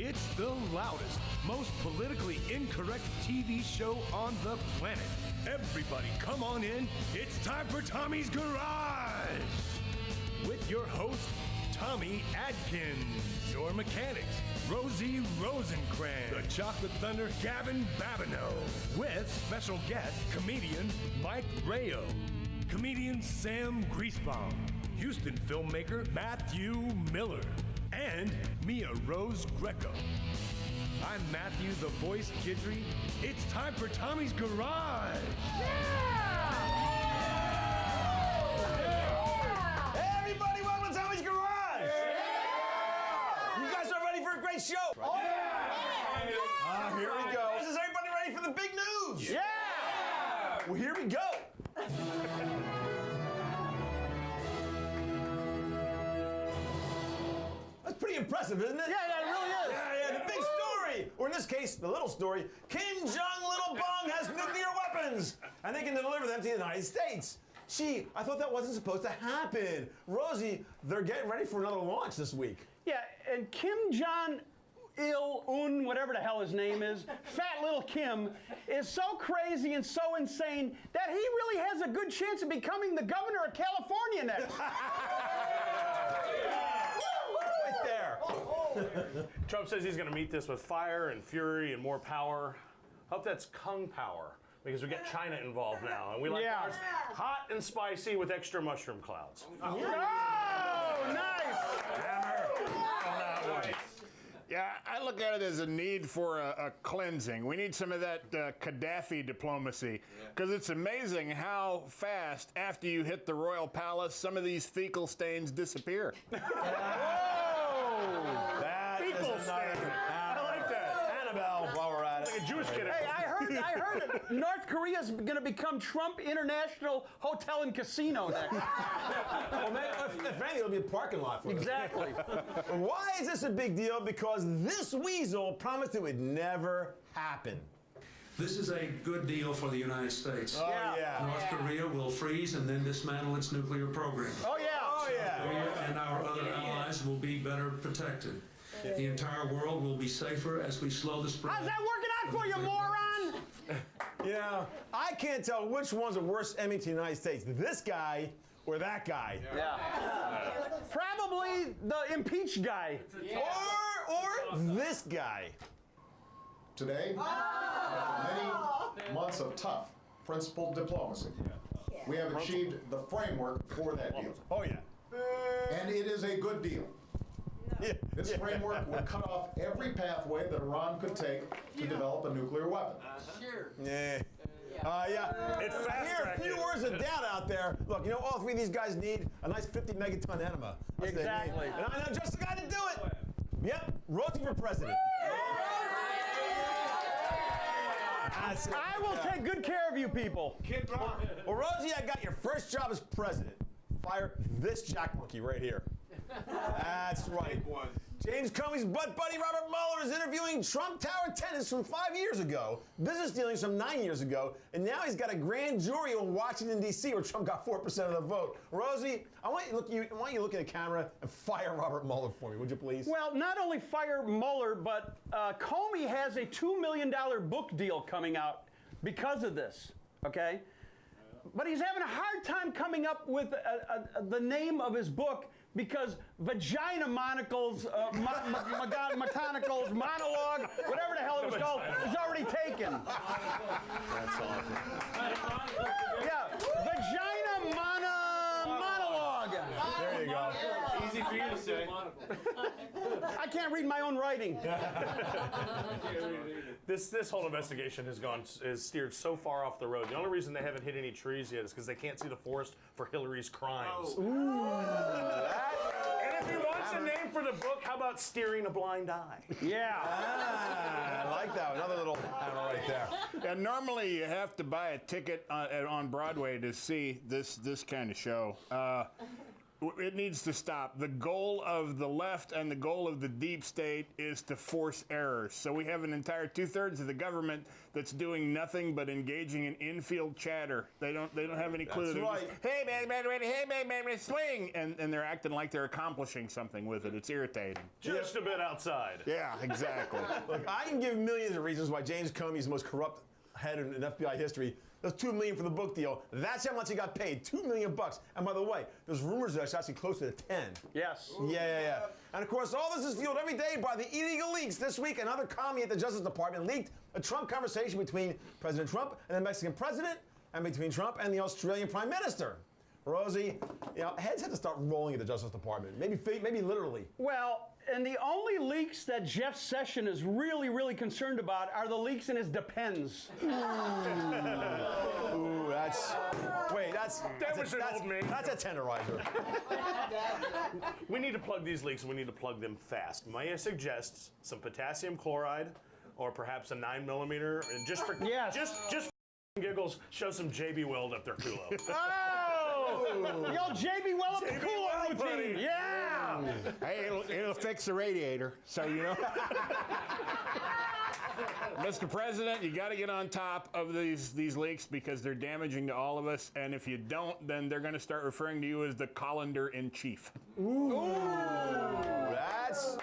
It's the loudest, most politically incorrect TV show on the planet. Everybody come on in. It's time for Tommy's Garage. With your host, Tommy Adkins. Your mechanics, Rosie Rosencrantz. The Chocolate Thunder, Gavin Babineau. With special guest, comedian Mike Rayo. Comedian Sam Griesbaum. Houston filmmaker Matthew Miller. And Mia Rose Greco. I'm Matthew the Voice Guidry. It's time for Tommy's Garage. Hey everybody, welcome to Tommy's Garage. You guys are ready for a great show? Oh yeah! Here we go. Is everybody ready for the big news? Yeah! Well, here we go. That's pretty impressive, isn't it? Yeah, it really is. Yeah, the big story, or in this case, the little story, Kim Jong Little Bong has nuclear weapons, and they can deliver them to the United States. Gee, I thought that wasn't supposed to happen. Rosie, they're getting ready for another launch this week. Yeah, and Kim Jong-il, whatever the hell his name is, Fat Little Kim, is so crazy and so insane that he really has a good chance of becoming the governor of California next. Right there. Trump says he's going to meet this with fire and fury and more power. Hope that's Kung power, because we get China involved now, and we like ours hot and spicy with extra mushroom clouds. Oh, nice! Yeah, I look at it as a need for a cleansing. We need some of that Gaddafi diplomacy, because it's amazing how fast, after you hit the royal palace, some of these fecal stains disappear. That Fecal is another. stains. I like that. Annabelle, while we're at it. Like a Jewish kid. Hey, I heard North Korea's going to become Trump International Hotel and Casino next. Well, man, if anything, it'll be a parking lot for us. Exactly. Why is this a big deal? Because this weasel promised it would never happen. This is a good deal for the United States. Oh, yeah. North Korea will freeze and then dismantle its nuclear program. Oh, yeah. Oh, yeah. Korea and our other allies will be better protected. The entire world will be safer as we slow the spread. How's that working out for you, moron? Yeah, I can't tell which one's the worst enemy to the United States, this guy or that guy. Yeah. Probably the impeached guy. Or this guy. Today, after many months of tough, principled diplomacy, we have achieved the framework for that deal. Oh, yeah. And it is a good deal. This framework will cut off every pathway that Iran could take to develop a nuclear weapon. Yeah. It's I fast hear a few words of doubt out there. Look, you know, all three of these guys need a nice 50 megaton enema. That's what they Exactly. need. And I know just the guy to do it. Yep, Rosie for president. That's it. I will take good care of you people. Well, Rosie, I got your first job as president. Fire this jack monkey right here. That's right. James Comey's butt buddy Robert Mueller is interviewing Trump Tower tenants from 5 years ago, business dealings from 9 years ago, and now he's got a grand jury in Washington, D.C., where Trump got 4% of the vote. Rosie, I want you to look at the camera and fire Robert Mueller for me, would you please? Well, not only fire Mueller, but Comey has a $2 million book deal coming out because of this, okay? But he's having a hard time coming up with the name of his book because vagina monocles, mechanicals, monologue, whatever the hell it was called, is already taken. That's awesome. Yeah, vagina monologue. There you go. Easy for you to say. I can't read my own writing. This whole investigation is steered so far off the road. The only reason they haven't hit any trees yet is because they can't see the forest for Hillary's crimes. And if he wants a name for the book, how about Steering a Blind Eye? Yeah. I like that. Another little arrow right there. And normally you have to buy a ticket on Broadway to see this kind of show. It needs to stop. The goal of the left and the goal of the deep state is to force errors. So we have an entire 2/3 of the government that's doing nothing but engaging in infield chatter. They don't have any clue. That's They're right. just, hey man, swing, and they're acting like they're accomplishing something with it. It's irritating. Just a bit outside. Yeah, exactly. Look, I can give millions of reasons why James Comey is the most corrupt head in FBI history. There's $2 million for the book deal. That's how much he got paid, $2 million. And by the way, there's rumors that it's actually closer to 10. Yes. Yeah. And of course, all this is fueled every day by the illegal leaks. This week, another commie at the Justice Department leaked a Trump conversation between President Trump and the Mexican president, and between Trump and the Australian Prime Minister. Rosie, heads have to start rolling at the Justice Department. Maybe literally. Well, and the only leaks that Jeff Sessions is really, really concerned about are the leaks in his Depends. Ooh, that's a tenderizer. We need to plug these leaks, and we need to plug them fast. Maya suggests some potassium chloride, or perhaps a 9mm, and just for just for giggles, show some JB Weld up their culo. Oh! The old JB Weld JB cooler Weld, buddy. routine. Yeah! Hey, it'll fix the radiator, so you know. Mr. President, you got to get on top of these leaks because they're damaging to all of us, and if you don't, then they're going to start referring to you as the colander-in-chief. Ooh, that's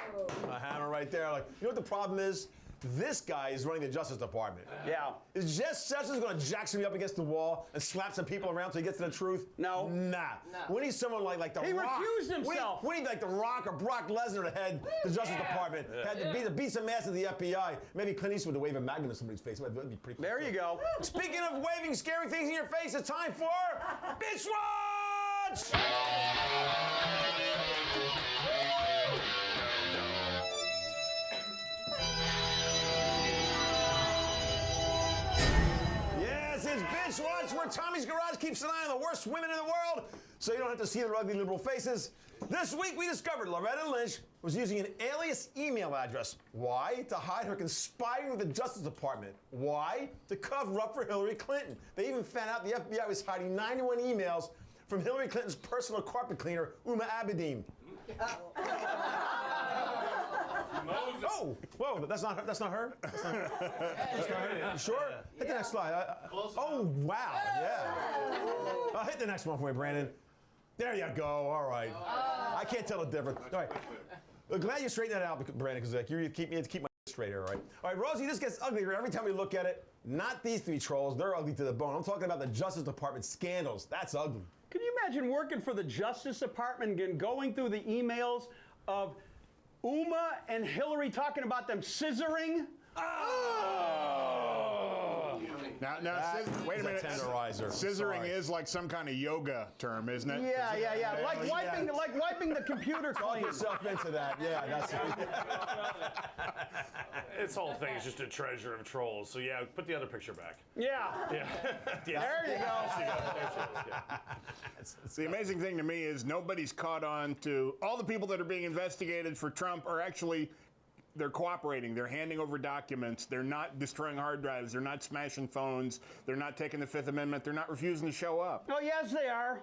a hammer right there. Like, you know what the problem is? This guy is running the Justice Department. Yeah. Is Jeff Sessions going to jack somebody up against the wall and slap some people around till he gets to the truth? No. Nah. We need someone like The Rock. He recused himself. We need like The Rock or Brock Lesnar to head the Justice Department. Had to beat some ass at the FBI. Maybe Clint Eastwood to wave a magnum in somebody's face. That'd be pretty cool. There you go. Speaking of waving scary things in your face, it's time for Bitch Watch! Bitch Watch, where Tommy's Garage keeps an eye on the worst women in the world, so you don't have to see their ugly liberal faces. This week we discovered Loretta Lynch was using an alias email address. Why? To hide her conspiring with the Justice Department. Why? To cover up for Hillary Clinton. They even found out the FBI was hiding 91 emails from Hillary Clinton's personal carpet cleaner, Uma Abedin. Oh, whoa, that's not her. That's not her. That's not her. You sure? Hit the next slide. Oh, wow, yeah. I'll hit the next one for you, Brandon. There you go. All right. I can't tell the difference. All right. I'm glad you straightened that out, Brandon, because you keep my straight here, all right? All right, Rosie, this gets uglier every time we look at it. Not these three trolls. They're ugly to the bone. I'm talking about the Justice Department scandals. That's ugly. Can you imagine working for the Justice Department and going through the emails of Uma and Hillary talking about them scissoring? Now, wait a minute. Tenderizer. Scissoring is like some kind of yoga term, isn't it? Yeah. Like wiping the computer Talk clean. yourself into that. Yeah, that's it. This whole thing is just a treasure of trolls. So yeah, put the other picture back. Yeah. Yeah. There you go. The amazing thing to me is nobody's caught on to all the people that are being investigated for Trump are actually. They're cooperating. They're handing over documents. They're not destroying hard drives. They're not smashing phones. They're not taking the Fifth Amendment. They're not refusing to show up. Oh, yes, they are.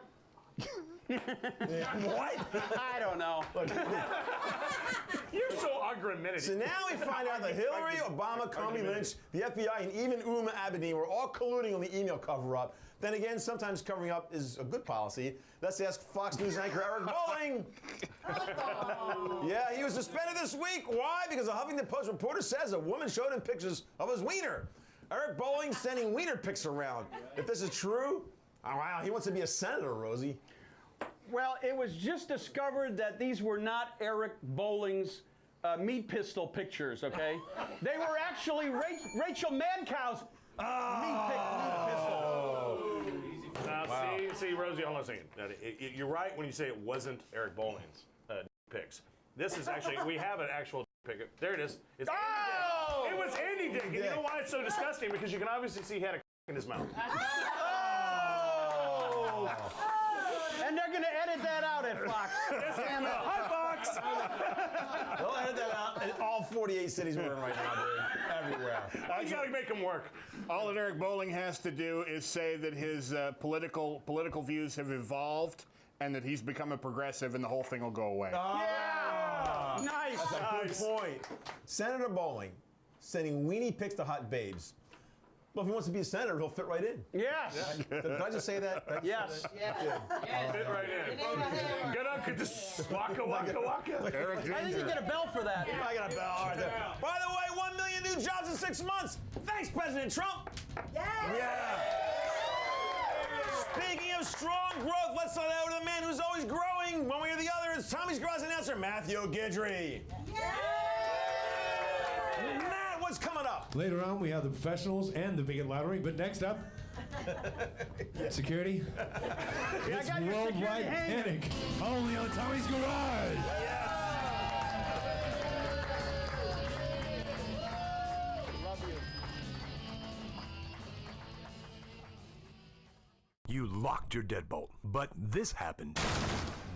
What? I don't know. You're so argumentative. So now we find out that Hillary, Obama, Comey, Lynch, the FBI, and even Uma Abedin were all colluding on the email cover-up. Then again, sometimes covering up is a good policy. Let's ask Fox News anchor Eric Bolling. Yeah, he was suspended this week. Why? Because a Huffington Post reporter says a woman showed him pictures of his wiener. Eric Bolling sending wiener pics around. If this is true, oh, wow, he wants to be a senator, Rosie. Well, it was just discovered that these were not Eric Bolling's meat pistol pictures, okay? They were actually Rachel Madcow's meat pistol. Now, see, Rosie, hold on a second. You're right when you say it wasn't Eric Bolling's pics. This is actually, we have an actual pic. There it is. It's Andy Dick. It was Andy Dick. And you know why it's so disgusting? Because you can obviously see he had a in his mouth. And they're going to edit that out at Fox. Damn it. Hi, Fox. They'll edit that out in all 48 cities we're in right now, dude. Everywhere. You got to make him work. All that Eric Bolling has to do is say that his political views have evolved and that he's become a progressive and the whole thing will go away. Yeah! Nice! That's a good point. Senator Bowling sending weenie pics to hot babes. Well, if he wants to be a senator, he'll fit right in. Yes! Did I just say that? Yes. Fit right in. Get up, get this waka waka waka. I think you get a bell for that. I got a bell. All right, there. By the way, 1 million new jobs in 6 months. Thanks, President Trump. Yeah. Speaking of strong growth, let's send out to the man who's always growing. One way or the other, it's Tommy's Garage announcer, Matthew Guidry. Matt, what's coming up? Later on, we have the professionals and the bigot lottery. But next up, security. It's worldwide panic. Only on Tommy's Garage. You locked your deadbolt, but this happened.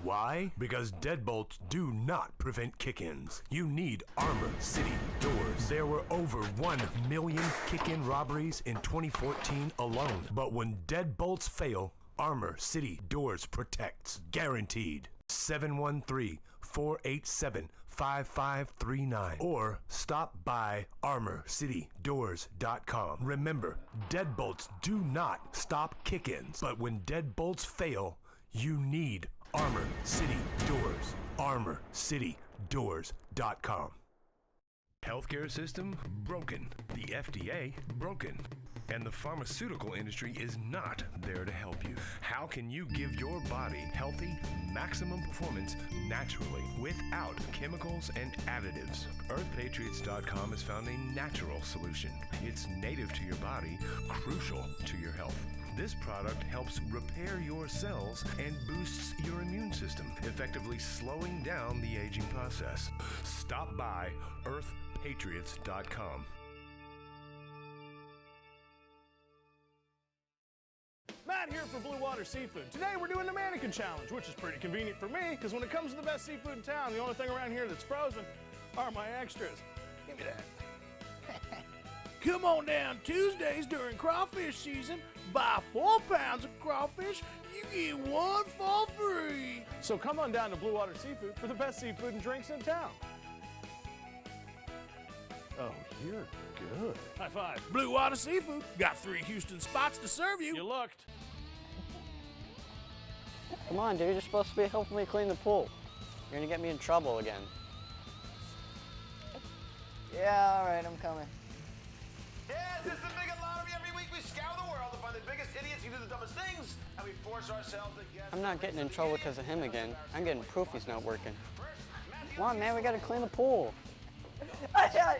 Why? Because deadbolts do not prevent kick-ins. You need Armor City doors. There were over 1 million kick-in robberies in 2014 alone. But when deadbolts fail, Armor City doors protects. Guaranteed. 713-487-5539 or stop by ArmorCityDoors.com. Remember, deadbolts do not stop kick-ins, but when deadbolts fail, you need Armor City Doors. ArmorCityDoors.com. Healthcare system broken. The FDA broken. And the pharmaceutical industry is not there to help you. How can you give your body healthy, maximum performance naturally without chemicals and additives? EarthPatriots.com has found a natural solution. It's native to your body, crucial to your health. This product helps repair your cells and boosts your immune system, effectively slowing down the aging process. Stop by EarthPatriots.com. Matt here for Blue Water Seafood. Today we're doing the mannequin challenge, which is pretty convenient for me because when it comes to the best seafood in town, the only thing around here that's frozen are my extras. Give me that. Come on down Tuesdays during crawfish season. Buy 4 pounds of crawfish, you get 1 for free. So come on down to Blue Water Seafood for the best seafood and drinks in town. Oh, you're good. High five. Blue Water Seafood. Got 3 Houston spots to serve you. You looked. Come on, dude. You're supposed to be helping me clean the pool. You're gonna get me in trouble again. Yeah, all right, I'm coming. Yes, it's the Bigot Lottery. Every week we scour the world to find the biggest idiots who do the dumbest things, and we force ourselves to guess. I'm not getting in trouble because of him again. I'm getting proof he's not working. Come on, man. We gotta clean the pool. Right there.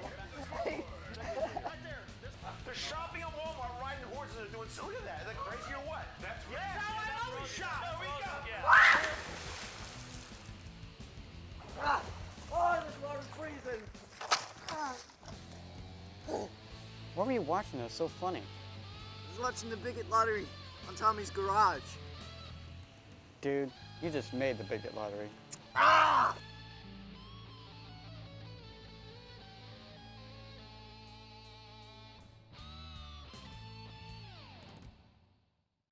They're shopping at Walmart, riding horses, and doing. Look at that. Is that crazy or what? That's how I always shop. There we go. Oh, this water's freezing. What were you watching? It was so funny. I was watching the Bigot Lottery on Tommy's Garage. Dude, you just made the Bigot Lottery. Ah!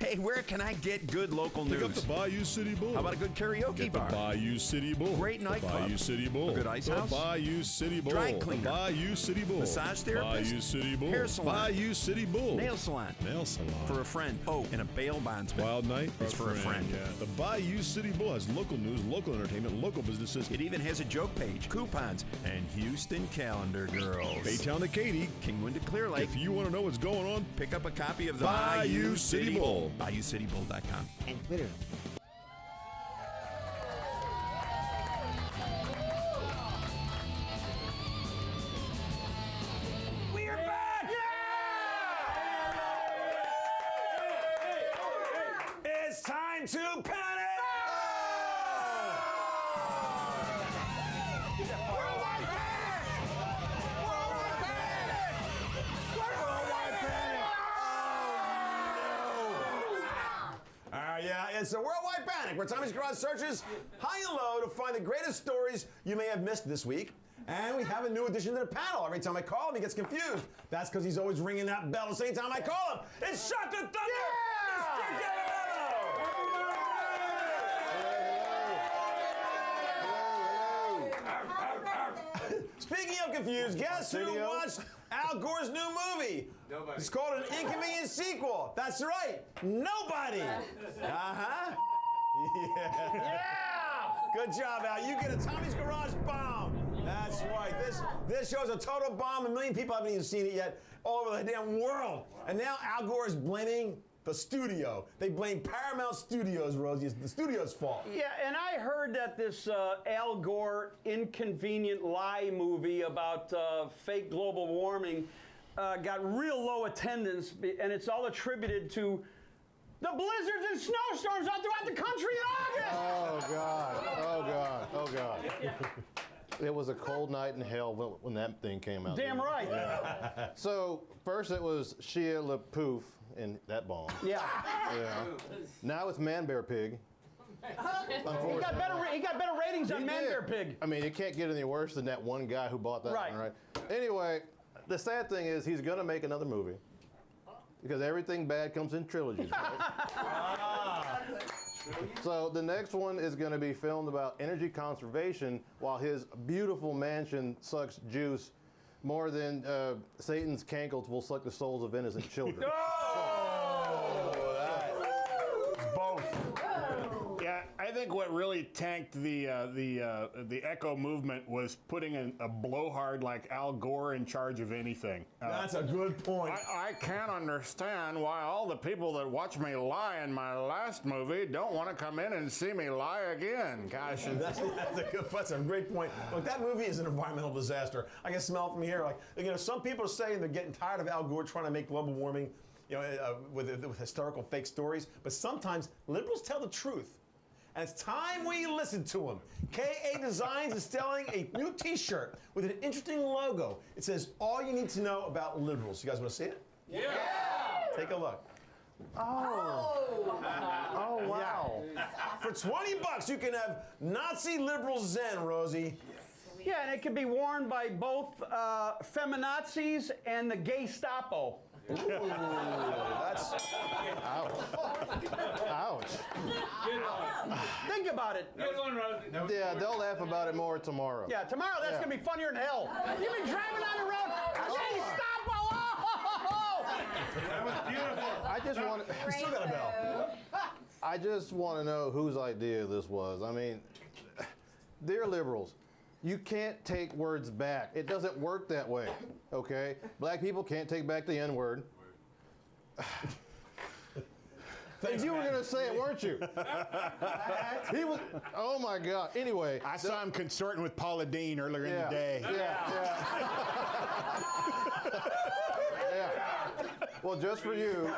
Hey, where can I get good local news? Pick up the Bayou City Bull. How about a good karaoke bar? The Bayou City Bull. Great nightclub. Bayou City Bull. A good ice house. The Bayou City Bull. Dry cleaner. The Bayou City Bull. Massage therapist. Bayou City Bull. Hair salon. Bayou City Bull. Nail salon. Nail salon. For a friend. Oh, and a bail bondsman. Wild night. It's for a friend. Yeah. The Bayou City Bull has local news, local entertainment, local businesses. It even has a joke page, coupons, and Houston calendar girls. Baytown to Katy. Kingwood to Clear Lake. If you want to know what's going on, pick up a copy of the Bayou City Bull. BayouCityBull.com. And Twitter. We're back! Yeah! It's time to panic! Yeah, it's a worldwide panic where Tommy's Garage searches high and low to find the greatest stories you may have missed this week. And we have a new addition to the panel. Every time I call him, he gets confused. That's because he's always ringing that bell the same time I call him. It's Shaka Thunder! Mr. Gagliano! Speaking of confused, guess who watched Al Gore's new movie? Nobody. It's called an inconvenient sequel. That's right. Nobody. Uh-huh. Yeah. Good job, Al. You get a Tommy's Garage bomb. That's right. This show's a total bomb. 1 million people haven't even seen it yet all over the damn world. And now Al Gore is blaming the studio. They blame Paramount Studios, Rosie. It's the studio's fault. Yeah, and I heard that this Al Gore inconvenient lie movie about fake global warming got real low attendance, and it's all attributed to the blizzards and snowstorms all throughout the country in August. Oh, God. Oh, God. Oh, God. It was a cold night in hell when that thing came out. Damn right. Yeah. So, first it was Shia LaPouf in that bomb. Yeah. Now it's Man Bear Pig. He got better ratings on Man Bear Pig. I mean, it can't get any worse than that one guy who bought that one, right? Anyway, the sad thing is he's going to make another movie because everything bad comes in trilogies, right? So the next one is going to be filmed about energy conservation while his beautiful mansion sucks juice more than Satan's cankles will suck the souls of innocent children. Both. Yeah, I think what really tanked the eco movement was putting a blowhard like Al Gore in charge of anything. That's a good point. I can't understand why all the people that watched me lie in my last movie don't want to come in and see me lie again. Gosh, that's a great point. Look, that movie is an environmental disaster. I can smell it from here. Some people are saying they're getting tired of Al Gore trying to make global warming, with historical fake stories. But sometimes liberals tell the truth. And it's time we listen to them. KA Designs is selling a new T-shirt with an interesting logo. It says, all you need to know about liberals. You guys want to see it? Yeah. Take a look. Oh, wow. Yeah. For $20, you can have Nazi liberal Zen, Rosie. Yeah, and it can be worn by both feminazis and the gay-stapo. Ooh, that's... Ouch. Ouch. Think about it. Good one, Rosie. Yeah, they'll laugh about it more tomorrow. Yeah, tomorrow that's going to be funnier than hell. You've been driving on the road. Gay-stapo! That was beautiful. I just want to... You still got a bell. I just want to know whose idea this was. I mean, dear liberals, you can't take words back. It doesn't work that way, okay? Black people can't take back the N-word. Thanks, you were going to say it, weren't you? He was, oh my God. Anyway. I saw him consorting with Paula Deen earlier in the day. Yeah. Well, just for you,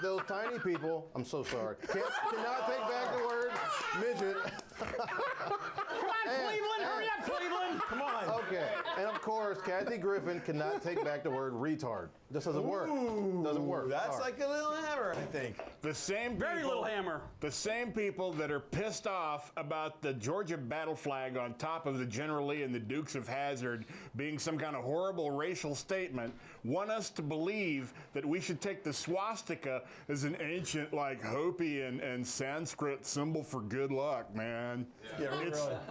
those tiny people, I'm so sorry, cannot take back the word midget. Come on, Cleveland, hurry up, Cleveland. Come on. Okay, and of course, Kathy Griffin cannot take back the word retard. This doesn't work. Doesn't work. That's Sorry. like a little hammer, I think. The same people, Very little hammer. The same people that are pissed off about the Georgia battle flag on top of the General Lee and the Dukes of Hazzard being some kind of horrible racial statement want us to believe that we should take the swastika as an ancient, like, Hopi and Sanskrit symbol for good luck, man. Yeah,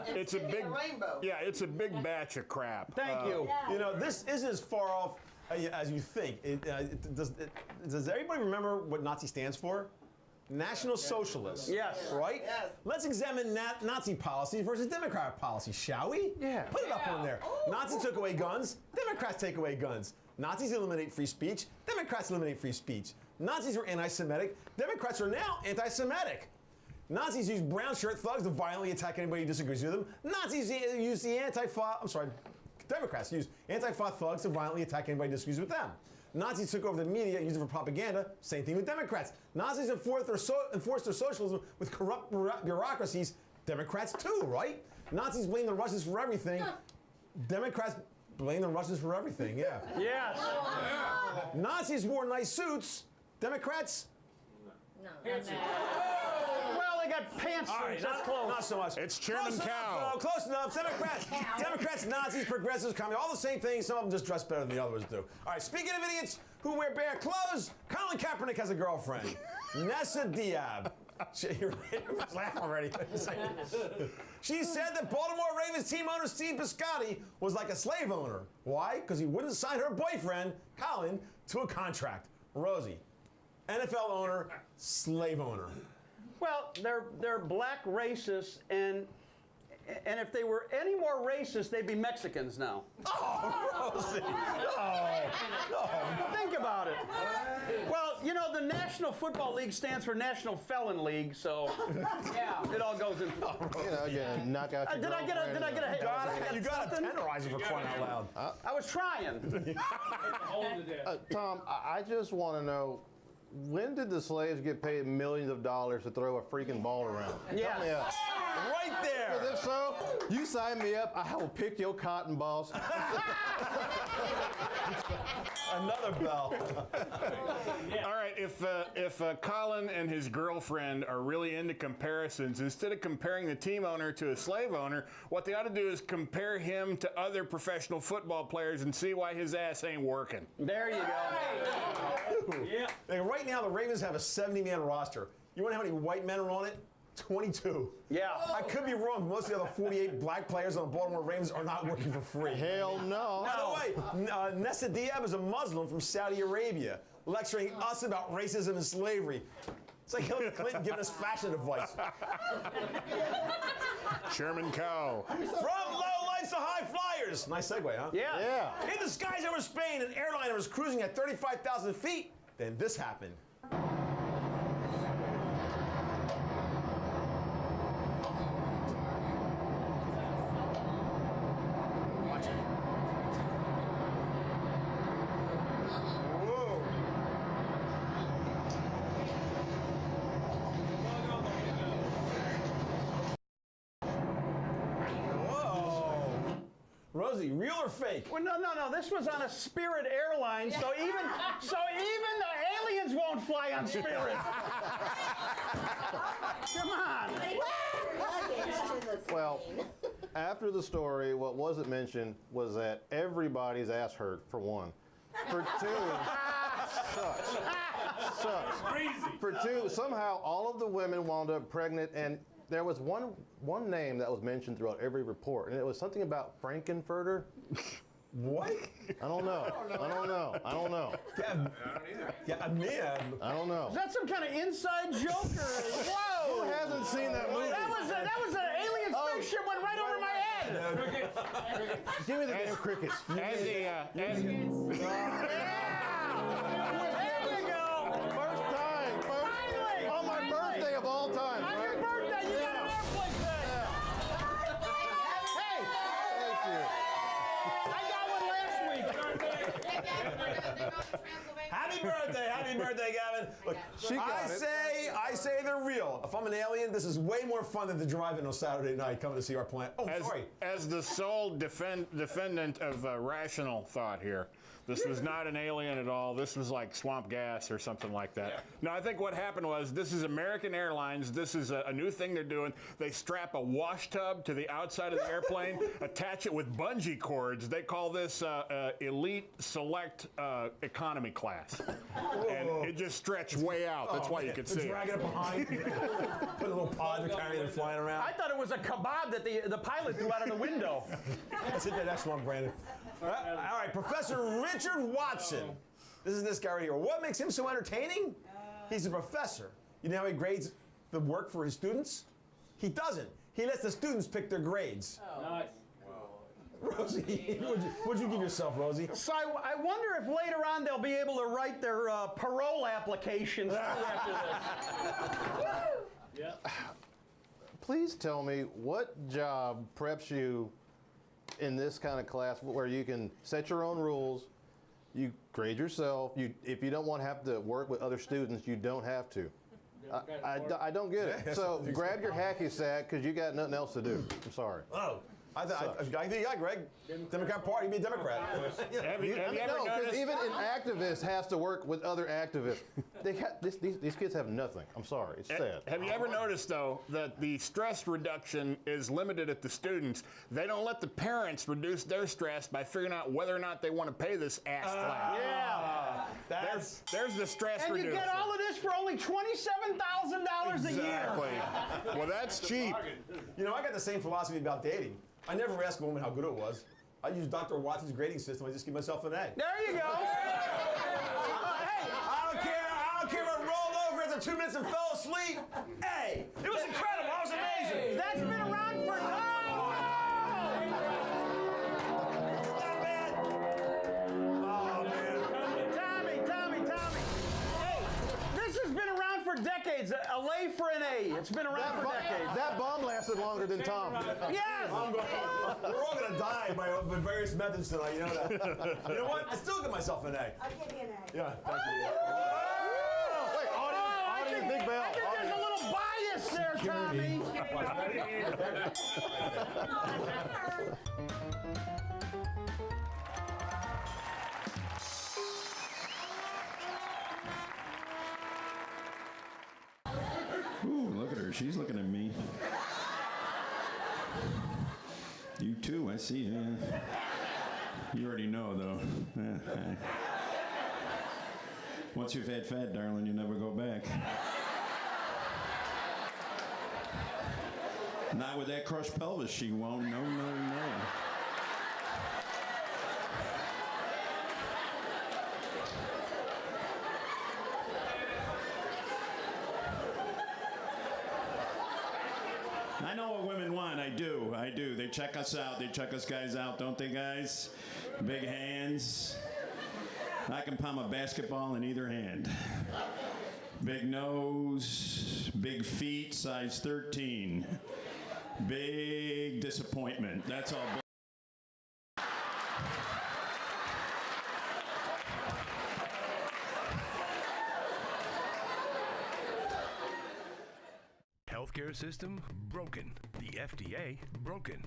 it's a big rainbow. Yeah, it's a big batch of crap. Thank you. You know, this isn't as far off as you think. Does everybody remember what Nazi stands for? National Socialists. Yes. Right? Yes. Let's examine Nazi policy versus Democrat policy, shall we? Yeah. Put it up on there. Nazis took away guns. Democrats take away guns. Nazis eliminate free speech. Democrats eliminate free speech. Nazis were anti-Semitic. Democrats are now anti-Semitic. Nazis use brown shirt thugs to violently attack anybody who disagrees with them. Nazis use the Democrats use Antifa thugs to violently attack anybody who disagrees with them. Nazis took over the media and used it for propaganda. Same thing with Democrats. Nazis enforced their socialism with corrupt bureaucracies. Democrats too, right? Nazis blame the Russians for everything. Democrats blame the Russians for everything, yeah. Yes. Nazis wore nice suits. Democrats? No. Well, they got pantsuits. That's close. Not so much. It's Chairman Cow. Close enough. Democrats, Nazis, progressives, communists, all the same things. Some of them just dress better than the others do. All right, speaking of idiots who wear bare clothes, Colin Kaepernick has a girlfriend, Nessa Diab. You're laughing already. She said that Baltimore Ravens team owner Steve Biscotti was like a slave owner. Why? Because he wouldn't sign her boyfriend, Colin, to a contract. Rosie, NFL owner, slave owner. Well, they're black racists, and if they were any more racist, they'd be Mexicans now. Oh, Rosie. No. Think about it. Well, you know, the National Football League stands for National Felon League, so yeah, it all goes in. You know, again, knock out your Did I get a You got a tenderizer for crying out loud. I was trying. Tom, I just want to know, when did the slaves get paid millions of dollars to throw a freaking ball around? Yeah. Help me out. Right there. Because if so, you sign me up, I will pick your cotton balls. Another bell. All right, if Colin and his girlfriend are really into comparisons, instead of comparing the team owner to a slave owner, what they ought to do is compare him to other professional football players and see why his ass ain't working. There you go. Yeah. Like right now, the Ravens have a 70-man roster. You want to know how many white men are on it? 22. Yeah. I could be wrong, but most of the other 48 black players on the Baltimore Ravens are not working for free. Hell no. By the way, Nessa Diab is a Muslim from Saudi Arabia, lecturing us about racism and slavery. It's like Hillary Clinton giving us fashion advice. Sherman Cow. From low lights to high flyers. Nice segue, huh? Yeah. In the skies over Spain, an airliner was cruising at 35,000 feet. Then this happened. Rosie, real or fake? Well, no. This was on a Spirit Airlines, so even the aliens won't fly on Spirit. Come on. Well, after the story, what wasn't mentioned was that everybody's ass hurt, for one. For two, sucks. For two, somehow all of the women wound up pregnant, and there was one name that was mentioned throughout every report, and it was something about Frankenfurter. What? I don't know. Yeah, man. I don't know. Is that some kind of inside joke or whoa? Who hasn't seen that movie? That was an alien spaceship went right over my head. Give me the damn crickets. As There you go. First time. Finally. On my birthday of all time. On your birthday, you got an airplane thing. Hey. Thank you. I got one last week. Happy birthday, Gavin. Look, I say they're real. If I'm an alien, this is way more fun than to drive in on Saturday night coming to see our planet. Oh, sorry. As the sole defendant of rational thought here, this was not an alien at all. This was like swamp gas or something like that. Yeah. No, I think what happened was, this is American Airlines. This is a new thing they're doing. They strap a wash tub to the outside of the airplane, attach it with bungee cords. They call this elite select economy class. And it just stretched way out. That's why you could see it. Drag it behind. Put a little pod carrying it flying around. I thought it was a kebab that the pilot threw out of the window. That's one, Brandon. All right, Professor Richard Watson. This is this guy right here. What makes him so entertaining? He's a professor. You know how he grades the work for his students? He doesn't. He lets the students pick their grades. Oh. Nice. Rosie, what'd you give yourself, Rosie? So I wonder if later on they'll be able to write their parole applications after this. Yeah. Please tell me what job preps you in this kind of class where you can set your own rules, you grade yourself, if you don't want to have to work with other students, you don't have to. I don't get it. So grab your hacky sack because you got nothing else to do. I'm sorry. Oh. I think you got Greg. Democrat Party, be a Democrat. No, because even an activist has to work with other activists. they got these kids have nothing. I'm sorry, it's sad. Have you ever noticed, though, that the stress reduction is limited at the students? They don't let the parents reduce their stress by figuring out whether or not they want to pay this ass class. Yeah. There's the stress And reducer. you get all of this for only $27,000 a year. Exactly. Well, that's cheap. You know, I got the same philosophy about dating. I never ask a woman how good it was. I use Dr. Watson's grading system. I just give myself an A. There you go. I don't care if I rolled over after 2 minutes and fell asleep. A. It was incredible. I was amazing. That's been around for decades. A lay for an A. It's been around for decades. That bomb lasted longer than Tom. Yes. We're all going to die by various methods tonight. You know that. You know what? I still give myself an A. I'll give you an A. Yeah, thank you. Wait, audience, big bell. I think there's a little bias there, Tommy. Ooh, look at her. She's looking at me. You too, I see. You already know, though. Once you've had fat, darling, you never go back. Not with that crushed pelvis, she won't. No, no, no. I know what women want. I do. I do. They check us out. They check us guys out, don't they, guys? Big hands. I can palm a basketball in either hand. Big nose, big feet, size 13. Big disappointment. That's all. Healthcare system broken. The FDA broken.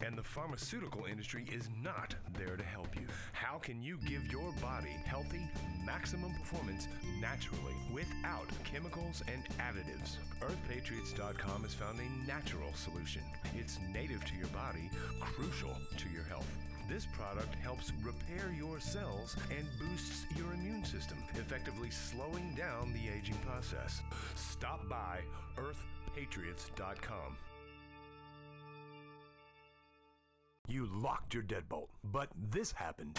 And the pharmaceutical industry is not there to help you. How can you give your body healthy, maximum performance naturally without chemicals and additives? EarthPatriots.com has found a natural solution. It's native to your body, crucial to your health. This product helps repair your cells and boosts your immune system, effectively slowing down the aging process. Stop by EarthPatriots.com. You locked your deadbolt, but this happened.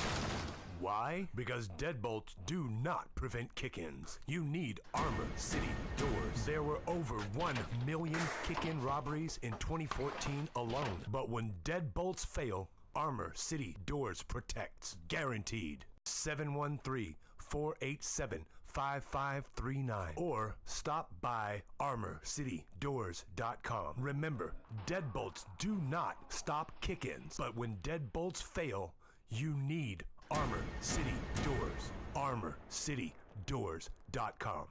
Why? Because deadbolts do not prevent kick-ins. You need Armor City doors. There were over 1 million kick-in robberies in 2014 alone. But when deadbolts fail, Armor City doors protects. Guaranteed. 713-487-5539 or stop by ArmorCityDoors.com. Remember, deadbolts do not stop kick-ins, but when deadbolts fail, you need Armor City Doors. ArmorCityDoors.com.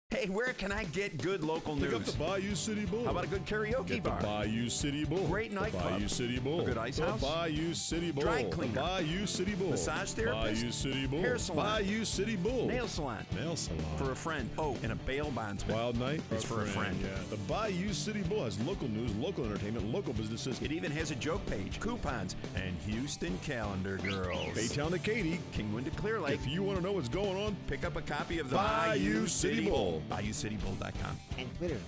Hey, where can I get good local news? Pick up the Bayou City Bull. How about a good karaoke bar? The Bayou City Bull. Great nightclub. The Bayou City Bull. A good ice house. The Bayou City Bull. Dry cleaner. The Bayou City Bull. Massage therapist. Bayou City Bull. Hair salon. Bayou City Bull. Nail salon. Nail salon. For a friend. Oh, and a bail bondsman. Wild night. It's for a friend. Yeah. The Bayou City Bull has local news, local entertainment, local businesses. It even has a joke page, coupons, and Houston calendar girls. Baytown to Katy. Kingwood to Clear Lake. If you want to know what's going on, pick up a copy of the Bayou City Bull. BayouCityBull.com. And Twitter.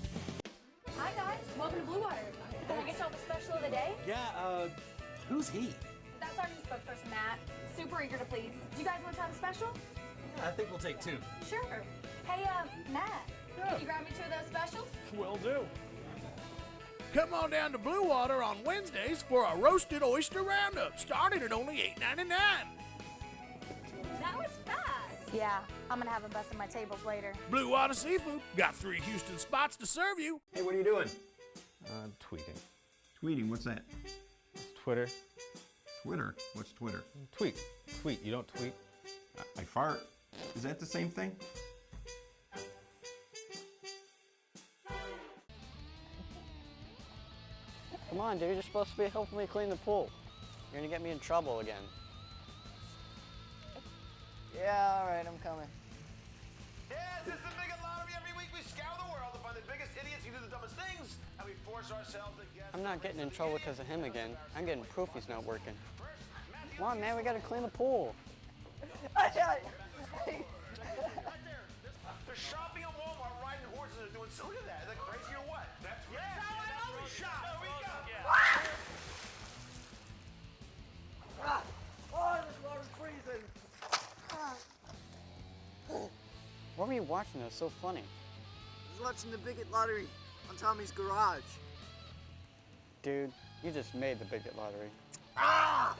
Hi guys, welcome to Blue Water. Can I get y'all the special of the day? Yeah, who's he? That's our new spokesperson, Matt. Super eager to please. Do you guys want to try the special? Yeah, I think we'll take 2. Sure. Hey, Matt, can you grab me 2 of those specials? Will do. Come on down to Blue Water on Wednesdays for a roasted oyster roundup, starting at only $8.99. That was fast. Yeah, I'm gonna have them busting my tables later. Blue Water Seafood got 3 Houston spots to serve you. Hey, what are you doing? Tweeting. Tweeting, what's that? It's Twitter. Twitter? What's Twitter? Tweet. Tweet. You don't tweet? I fart. Is that the same thing? Come on, dude. You're supposed to be helping me clean the pool. You're gonna get me in trouble again. Yeah, all right, I'm coming. Yes, it's the biggest lottery. Every week we scour the world to find the biggest idiots who do the dumbest things, and we force ourselves to guess. I'm not getting in trouble because of him again. I'm getting proof he's not working. Come on, man, we gotta clean the pool. They're shopping at Walmart, riding horses, and doing. Look at that. Is that crazy or what? That's how I always shop. There we go. Oh, this water's freezing. What were you watching? That was so funny. I was watching the Bigot Lottery on Tommy's garage. Dude, you just made the Bigot Lottery. Ah!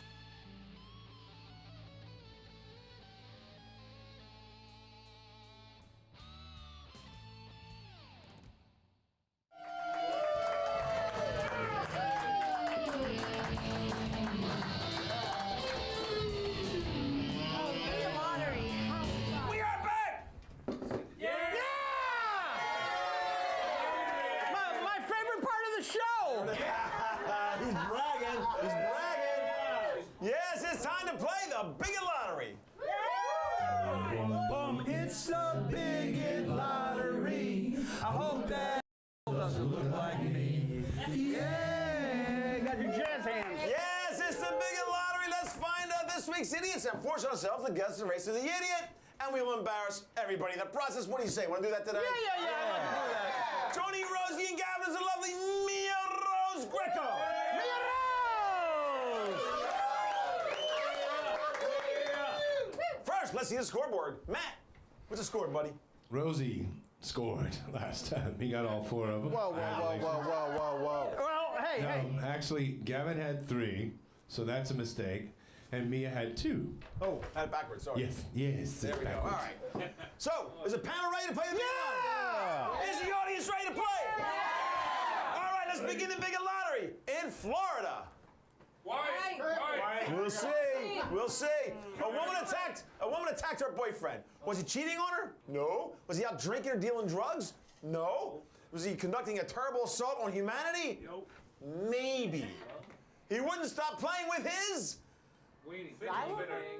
We are back! My favorite part of the show. He's bragging. He's bragging. Yes, it's time to play the Bigot Lottery. Boom, it's the Bigot Lottery. I hope that doesn't look like me. Yeah, got your jazz hands. Yes, it's the Bigot Lottery. Let's find out this week's idiots and force ourselves to guess the race of the idiot. And we will embarrass everybody in the process. What do you say? Want to do that today? Yeah. I'd love to do that. Tony, Rosie, and Gavin is the lovely Mia Rose Greco. Mia Rose! First, let's see the scoreboard. Matt, what's the score, buddy? Rosie scored last time. He got all 4 of them. Whoa. Well, hey. Actually, Gavin had 3, so that's a mistake. And Mia had 2. Oh, had it backwards, sorry. Yes. There it's we go. backwards. All right. So, is the panel ready to play the Bigot Lottery? Is the audience ready to play? All right, let's begin the Bigot Lottery in Florida. Why? We'll see. A woman attacked her boyfriend. Was he cheating on her? No. Was he out drinking or dealing drugs? No. Was he conducting a terrible assault on humanity? Nope. Maybe. He wouldn't stop playing with his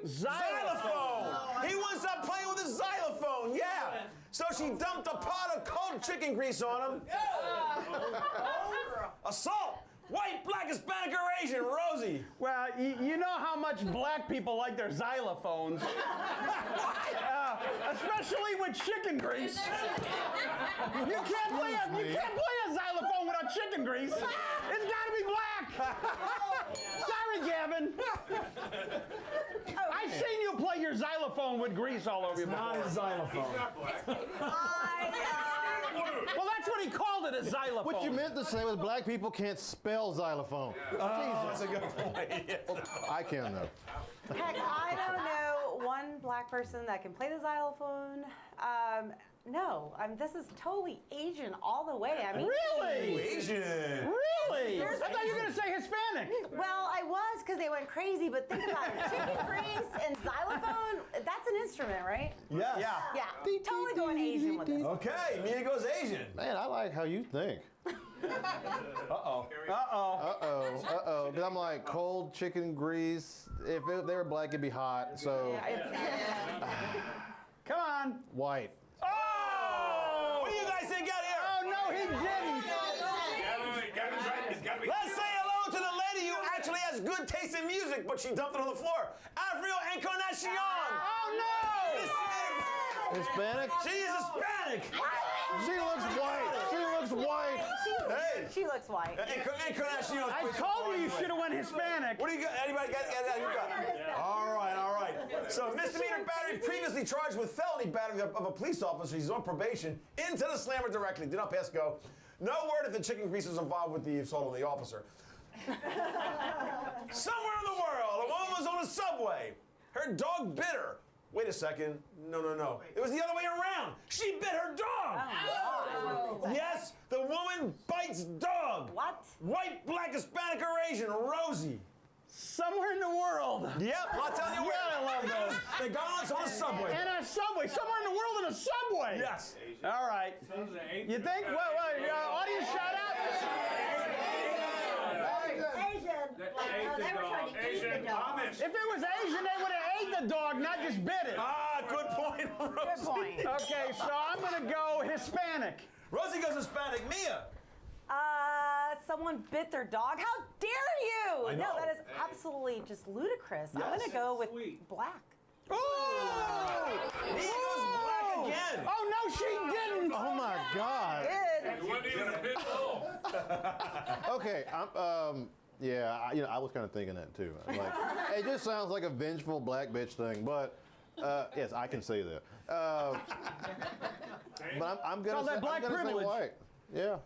xylophone. He wouldn't stop playing with his xylophone. Yeah. So she dumped a pot of cold chicken grease on him. Assault. White, black, Hispanic, or Asian, Rosie. Well, you know how much black people like their xylophones. Especially with chicken grease. You can't play a xylophone without chicken grease. It's gotta be black. Sorry, Gavin. I've seen you play your xylophone with grease all over your body. Not a xylophone. Well, that's what he called it, a xylophone. What you meant to say was black people can't spell xylophone. That's a good point. I can, though. Heck, I don't know one black person that can play the xylophone. No, this is totally Asian all the way. I mean, Really? Asian. Really? I thought you were going to say Hispanic. Well, I was because they went crazy, but think about it. Chicken grease and xylophone, that's an instrument, right? Yes. Yeah, totally going Asian with this. Okay, Mia goes Asian. Man, I like how you think. Uh-oh. Because I'm like, cold chicken grease. If they were black, it'd be hot. So, Come on. white. Oh! What do you guys think out here? Oh, no, he didn't. Let's say hello to the lady who actually has good taste in music, but she dumped it on the floor. Avril Encarnacion. Oh, no. Hispanic? She is Hispanic. She looks white. Hey. She looks white. Encarnacion. I told you should have went Hispanic. What do you got? Anybody got? You got? All right. So misdemeanor battery, previously charged with felony battery of a police officer. He's on probation. Into the slammer directly. Did not pass go. No word if the chicken grease was involved with the assault on the officer. Somewhere in the world, a woman was on a subway. Her dog bit her. Wait a second. No. It was the other way around. She bit her dog. Oh. Yes, the woman bites dog. What? White, black, Hispanic, or Asian, Rosie. Somewhere in the world. Yep, I'll tell you where. Yeah, I love those. They got us on a subway. And a subway. Somewhere in the world in a subway. Yes. All right. You think? Audience shout out. Asian. They were trying to eat the dog. If it was Asian, they would have ate the dog, not just bit it. Ah, good point, Rosie. Good point. Okay, so I'm going to go Hispanic. Rosie goes Hispanic. Mia. Someone bit their dog. How dare you? I know. No, that is absolutely just ludicrous. I'm going to go with black. Oh! Mia goes black again. Oh, no, she didn't. Oh my God. Good. It wasn't even a pit bull. Okay, yeah, I was kind of thinking that too. Like, it just sounds like a vengeful black bitch thing, but yes, I can say that. But I'm gonna say white. Yeah.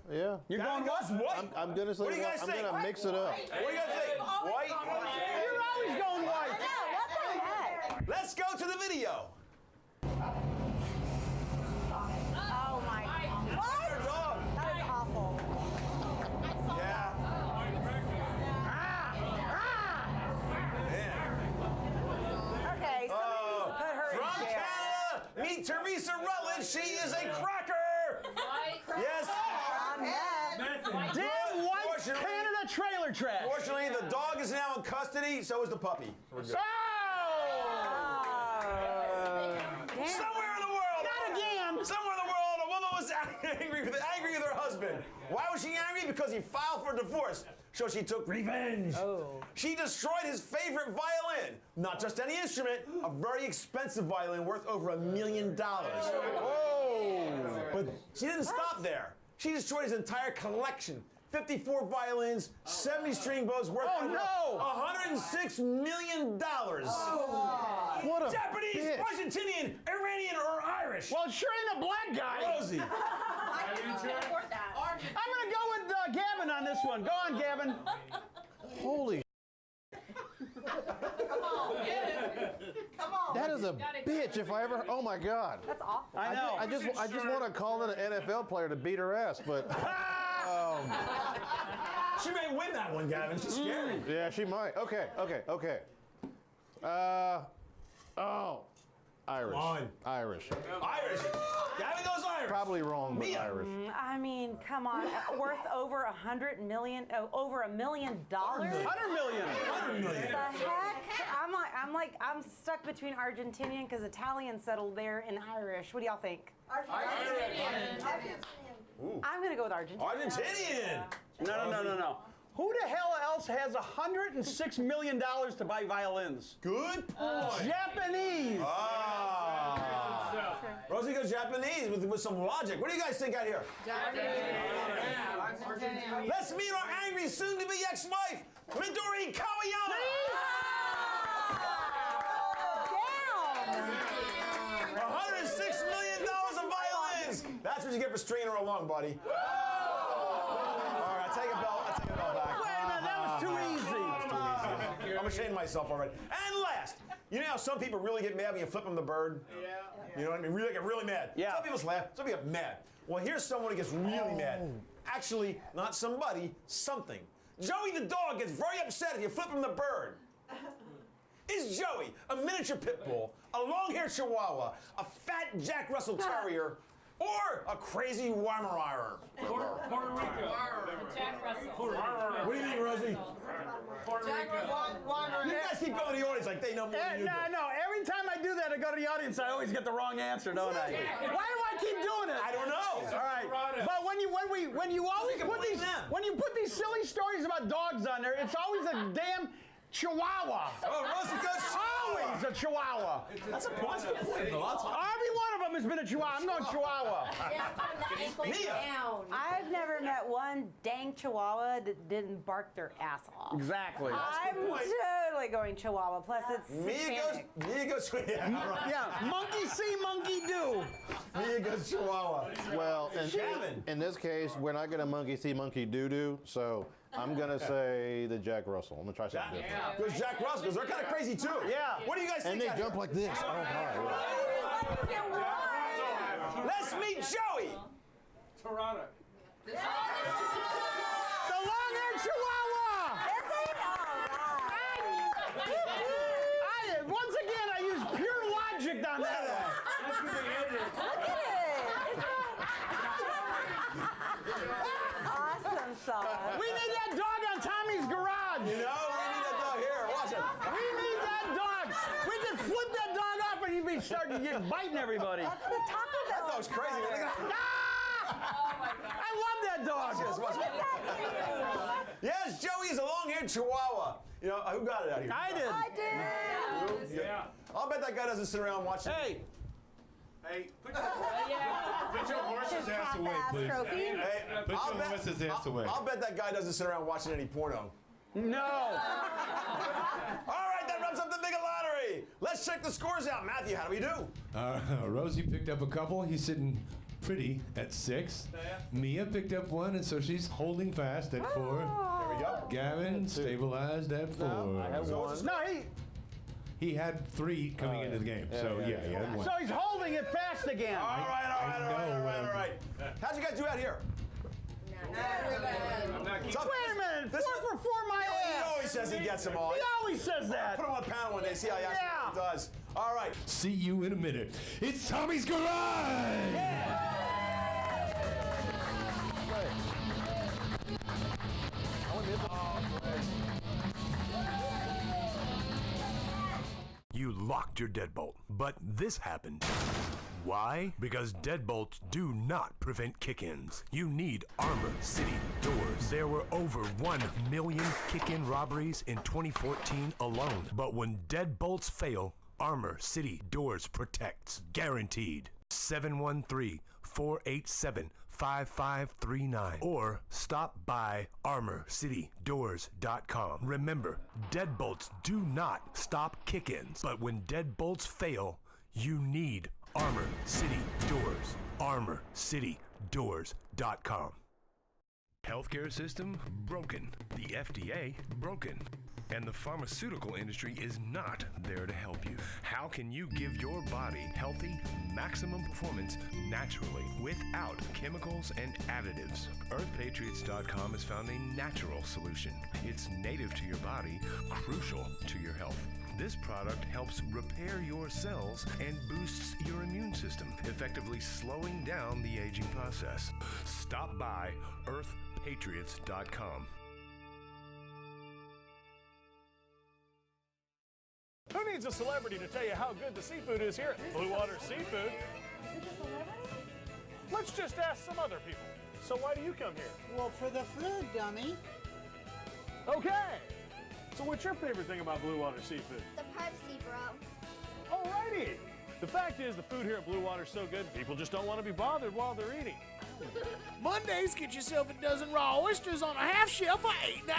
You're going what? White. I'm gonna say What do you guys I'm think? gonna mix it up. What do you guys think? White. You're always going white. What the heck? Let's go to the video. Oh my God. What? Dog. That is awful. Yeah. Okay, somebody needs to put her From in jail. Canada, meet Teresa Rutledge. She is a cracker. Yes. Damn white Canada trailer trash. Fortunately, the dog is now in custody. So is the puppy. We're good. Oh! Somewhere in the world. Not again. Somewhere in the world, a woman was angry with her husband. Why was she angry? Because he filed for divorce. So she took revenge. Oh. She destroyed his favorite violin. Not just any instrument, a very expensive violin worth over $1 million. Whoa! But she didn't stop there. She destroyed his entire collection. 54 violins, 70 string bows worth over $106 million. What a Japanese, bitch. Argentinian, Iranian, or Irish? Well, it sure ain't a black guy. Rosie. I can afford that. I'm going to go with Gavin on this one. Go on, Gavin. Holy. Come on, get it. Come on. That is a bitch if I ever. Oh my God. That's awful. I know. I just want to call in an NFL player to beat her ass, but. She may win that one, Gavin. She's scary. Yeah, she might. Okay. Irish. Irish. Irish. Gavin goes Irish. Probably wrong, but Irish. I mean, come on. Worth over $100 million, over $1 million. $100 million. $100 million. The heck? I'm stuck between Argentinian because Italian settled there and Irish. What do y'all think? Argentinian. I'm gonna go with Argentinian. Argentinian. No. Who the hell else has $106 million to buy violins? Good point. Japanese. Rosie goes Japanese with some logic. What do you guys think out here? Let's meet our angry soon-to-be ex-wife, Midori Kawayama. $106 million of violins. That's what you get for stringing her along, buddy. All right, take a bell back. Wait a minute, that was too easy. I'm ashamed of myself already. And last, you know how some people really get mad when you flip them the bird? Yeah. You know what I mean? Really get really mad. Yeah. Some people laugh, some people get mad. Well, here's someone who gets really mad. Actually, not somebody, something. Joey the dog gets very upset if you flip him the bird. Is Joey a miniature pit bull, a long-haired chihuahua, a fat Jack Russell Terrier, or a crazy Weimaraner? Puerto Rico. Jack Russell. What do you think, Rosie? Puerto Rico. You guys keep going to the audience like they know more than you do. No. Every time I do that, I go to the audience. I always get the wrong answer, don't I? Why do I keep doing it? I don't know. All right, but when you put these silly stories about dogs on there, it's always a damn Chihuahua. Oh, Rosie goes always a Chihuahua. That's a point. Every one of them has been a Chihuahua. I'm going Chihuahua. I've never met one dang Chihuahua that didn't bark their ass off. Exactly. I'm totally going Chihuahua. Plus, it's Hispanic. Mia goes, yeah, monkey see, monkey do. Mia goes Chihuahua. Well, in this case, we're not going to monkey see, monkey do, so I'm going to say the Jack Russell. I'm going to try something different. Goes Jack Russell, because they're kind of crazy too. Yeah. What do you guys think? And they jump like this. Oh, my. Let's meet Joey. Toronto. The long-haired Chihuahua. Once again, I use pure logic on that one. Awesome. on, son. We need that dog on Tommy's garage. You know, we need that dog here. Watch it. We need that dog. We can flip that dog off and he'd be starting to get biting everybody. That's the Taco Bell. That dog's crazy. Look at that. Oh my God. I love that dog. Watch it. Yes, Joey's a long-haired Chihuahua. You know, who got it out here? I did. I did. Yeah. I'll bet that guy doesn't sit around watching. Hey. Hey, put your horse's ass away, please. Trophy. Hey, Put your horse's ass away. I'll bet that guy doesn't sit around watching any porno. No. All right, that wraps up the Big Lottery. Let's check the scores out. Matthew, how do we do? Rosie picked up a couple. He's sitting pretty at 6. Mia picked up 1, and so she's holding fast at 4. There we go. Gavin stabilized at 4. No, I have 1. No, He had 3 coming into the game, so yeah, he had 1. So he's holding it fast again. All right. How'd you guys do out here? Wait a minute, 4 for 4 my He ass. always says he gets them all. He always says that. Put him on a panel one day, see how he actually does. All right. See you in a minute. It's Tommy's Garage! You locked your deadbolt, but this happened. Why? Because deadbolts do not prevent kick-ins. You need Armor City doors. There were over 1 million kick-in robberies in 2014 alone. But when deadbolts fail, Armor City doors protects. Guaranteed. 713-487-5539 or stop by ArmorCityDoors.com. Remember, deadbolts do not stop kick-ins, but when deadbolts fail, you need Armor City Doors. ArmorCityDoors.com. Healthcare system broken. The FDA broken. And the pharmaceutical industry is not there to help you. How can you give your body healthy, maximum performance naturally without chemicals and additives? EarthPatriots.com has found a natural solution. It's native to your body, crucial to your health. This product helps repair your cells and boosts your immune system, effectively slowing down the aging process. Stop by EarthPatriots.com. Who needs a celebrity to tell you how good the seafood is here at Blue Water Seafood? Let's just ask some other people. So why do you come here? Well, for the food, dummy. Okay. So what's your favorite thing about Blue Water Seafood? The privacy, bro. Alrighty. The fact is, the food here at Blue Water is so good, people just don't want to be bothered while they're eating. Mondays, get yourself a dozen raw oysters on a half shell for $8.99.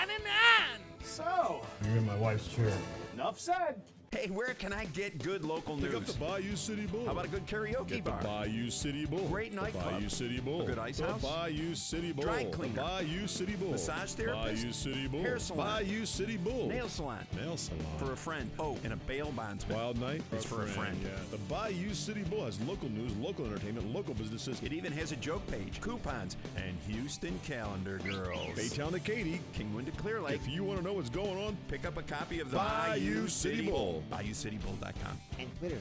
So, You're in my wife's chair. enough said. Hey, where can I get good local news? Pick up the Bayou City Bull. How about a good karaoke Get bar? the Bayou City Bull. Great nightclub. The Bayou City Bull. A good ice the house. Bayou City Bull. Dry cleaner. The Bayou City Bull. Massage therapist. Bayou City Bull. Hair salon. Bayou City Bull. Nail salon. Nail salon. For a friend. Oh, and a bail bondsman. Wild night. It's for a friend. Yeah. The Bayou City Bull has local news, local entertainment, local businesses. It even has a joke page, coupons, and Houston calendar girls. Baytown to Katy. Kingwood to Clear Lake. If you want to know what's going on, Pick up a copy of the Bayou City Bull. BayouCityBull.com. And Twitter.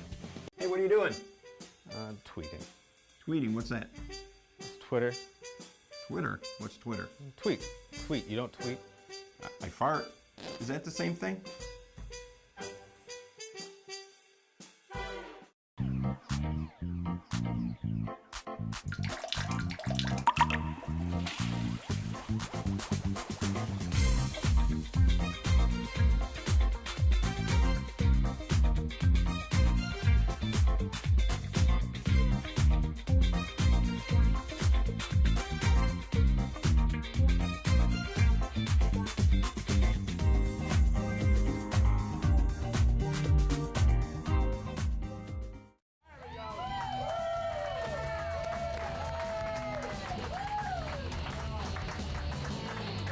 Hey, what are you doing? Tweeting. Tweeting. What's that? It's Twitter. Twitter. What's Twitter? Tweet. Tweet. You don't tweet? I fart. Is that the same thing?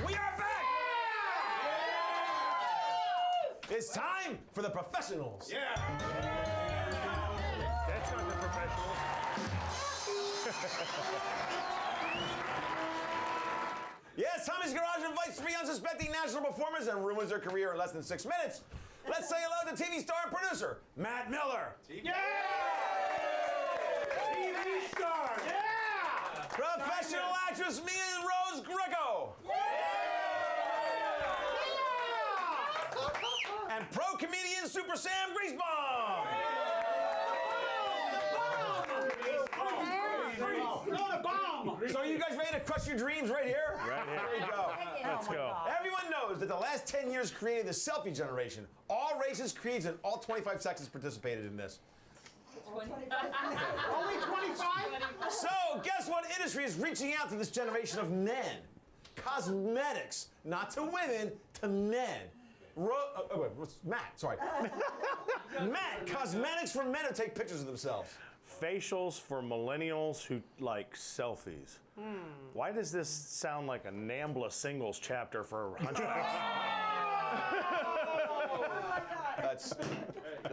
We are back! It's time for the professionals. Yeah. That's not the professionals. Yes, Tommy's Garage invites 3 unsuspecting national performers and ruins their career in less than 6 minutes. Let's say hello to TV star and producer, Matt Miller. Yeah! TV star! Yeah! Professional actress Mia Rose Greco. And pro comedian Super Sam Greasebomb. So are you guys ready to crush your dreams right here? Right here. There you go. Let's go. Everyone knows that the last 10 years created the selfie generation. All races, creeds, and all 25 sexes participated in this. Only 25? So, guess what industry is reaching out to this generation of men? Cosmetics. Not to women, to men. Matt, sorry. Matt, cosmetics for men to take pictures of themselves. Facials for millennials who like selfies. Why does this sound like a NAMBLA singles chapter for hunchbacks? That's. I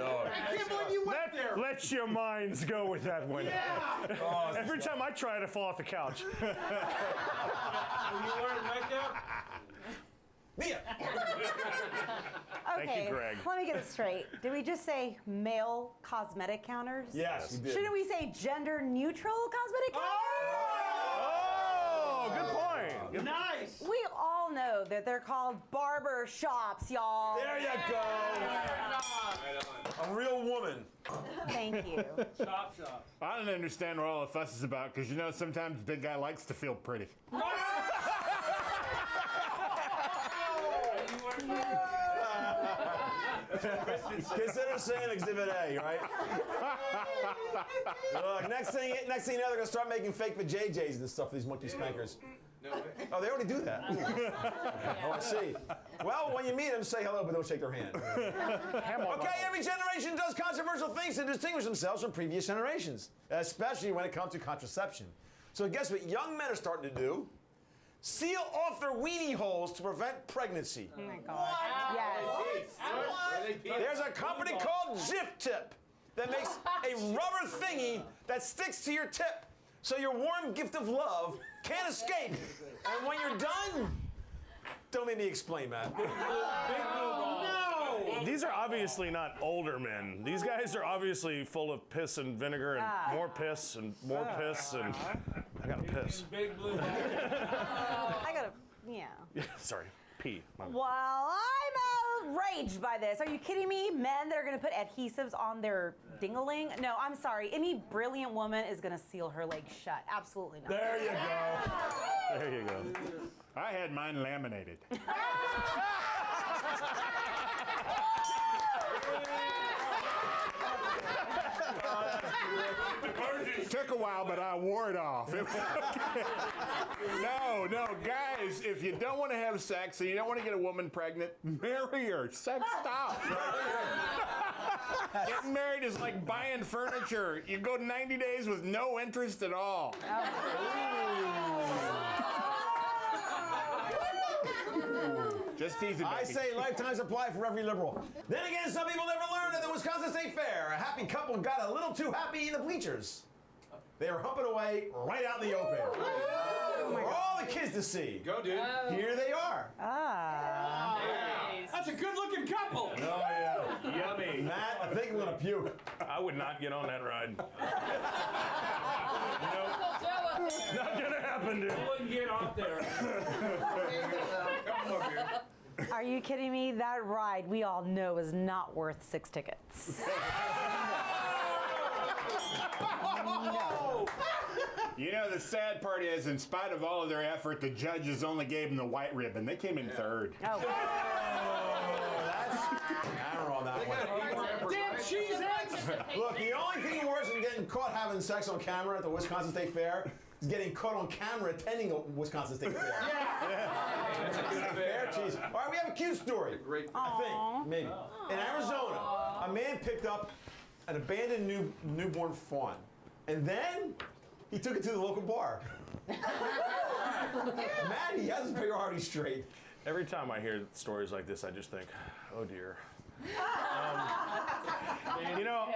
can't believe you went there. Let your minds go with that one. Yeah. Every time I try to fall off the couch. Are you wearing makeup? Mia. Okay, Thank you, Greg. let me get it straight. Did we just say male cosmetic counters? Yes, we did. Shouldn't we say gender neutral cosmetic counters? Oh, good point. Nice. We all know that they're called barber shops, y'all. There you go. A real woman. Thank you. Chop shop. I don't understand what all the fuss is about because you know sometimes big guy likes to feel pretty. Consider saying Exhibit A, right? Look, next thing you know, they're gonna start making fake vajayjays and stuff for these monkey spankers. Oh, they already do that. Oh, I see. Well, when you meet them, say hello, but don't shake their hand. Okay, every generation does controversial things to distinguish themselves from previous generations, especially when it comes to contraception. So guess what young men are starting to do? Seal off their weenie holes to prevent pregnancy. Oh my God. Yes. There's a company called Jif Tip that makes a rubber thingy that sticks to your tip so your warm gift of love can't escape. And when you're done, don't make me explain, man. These are obviously not older men. These guys are obviously full of piss and vinegar and more piss and more piss and I gotta piss. Big blue. I gotta, yeah. Sorry, pee. My bad. Well, I'm outraged by this. Are you kidding me? Men that are gonna put adhesives on their ding-a-ling? No, I'm sorry. Any brilliant woman is gonna seal her legs shut. Absolutely not. There you go. There you go. I had mine laminated. Took a while, but I wore it off. It was okay. No, guys, if you don't want to have sex and you don't want to get a woman pregnant, marry her. Sex stops. Getting married is like buying furniture. You go 90 days with no interest at all. Just teasing, baby. I say lifetimes apply for every liberal. Then again, some people never learned at the Wisconsin State Fair. A happy couple got a little too happy in the bleachers. They were humping away right out in the open. For all the kids to see. Go, dude. Here they are. Ah. Nice. That's a good-looking couple. Oh, yeah. Yummy. Matt, I think I'm going to puke. I would not get on that ride. Not gonna happen, dude. I wouldn't get off there. Come over here. Are you kidding me? That ride we all know is not worth 6 tickets. No. You know, the sad part is, in spite of all of their effort, the judges only gave them the white ribbon. They came in third. Oh. That's hammer on that one. Damn cheeseheads! Look, the only thing worse than getting caught having sex on camera at the Wisconsin State Fair is getting caught on camera attending a Wisconsin State Fair. Yeah. Fair cheese. All right, we have a cute story. I think, maybe. In Arizona, a man picked up an abandoned newborn fawn, and then he took it to the local bar. Man, he has his priorities straight. Every time I hear stories like this, I just think, oh dear. You know,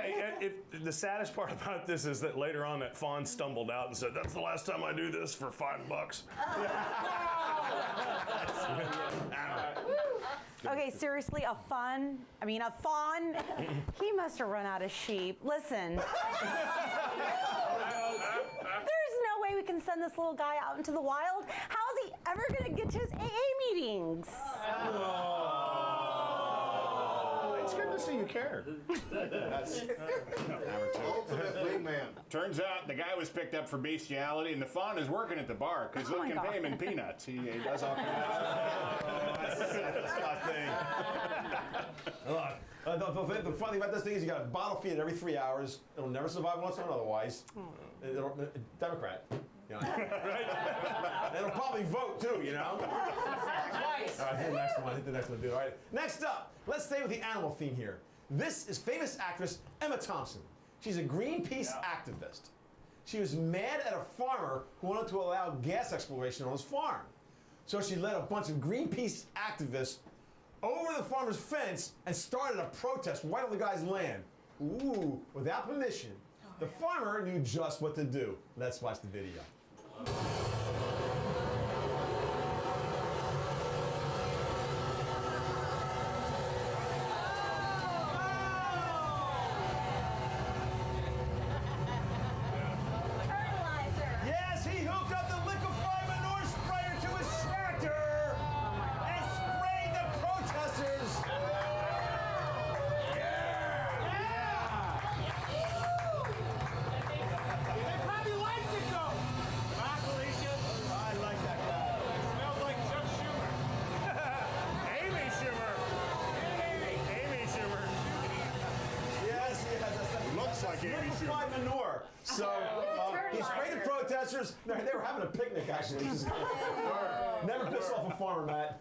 the saddest part about this is that later on that fawn stumbled out and said, that's the last time I do this for $5. Okay, seriously, a fawn? He must have run out of sheep. Listen. There's no way we can and send this little guy out into the wild, how is he ever going to get to his AA meetings? It's good to see you care. That's ultimate wingman. Turns out the guy was picked up for bestiality, and the fawn is working at the bar because Oh they can pay him in peanuts. He does all kinds of Look, the funny thing about this thing is you got to bottle feed it every 3 hours. It'll never survive once on otherwise. Democrat. You know. And it'll probably vote too, you know? Twice. All right, hit the next one. Hit the next one, dude. All right. Next up, let's stay with the animal theme here. This is famous actress Emma Thompson. She's a Greenpeace activist. She was mad at a farmer who wanted to allow gas exploration on his farm. So she led a bunch of Greenpeace activists over the farmer's fence and started a protest right on the guy's land. Ooh, without permission. The farmer knew just what to do. Let's watch the video. Yes, he hooked up the liquefied manure sprayer to his tractor and sprayed the protesters. They probably liked it though. Bye, Felicia. I like that guy. Smells like Chuck Schumer. Amy Schumer. Amy Schumer. Yes, Looks like Amy liquefied manure. So he sprayed the protesters. They were having a picnic actually. Never piss off a farmer, Matt.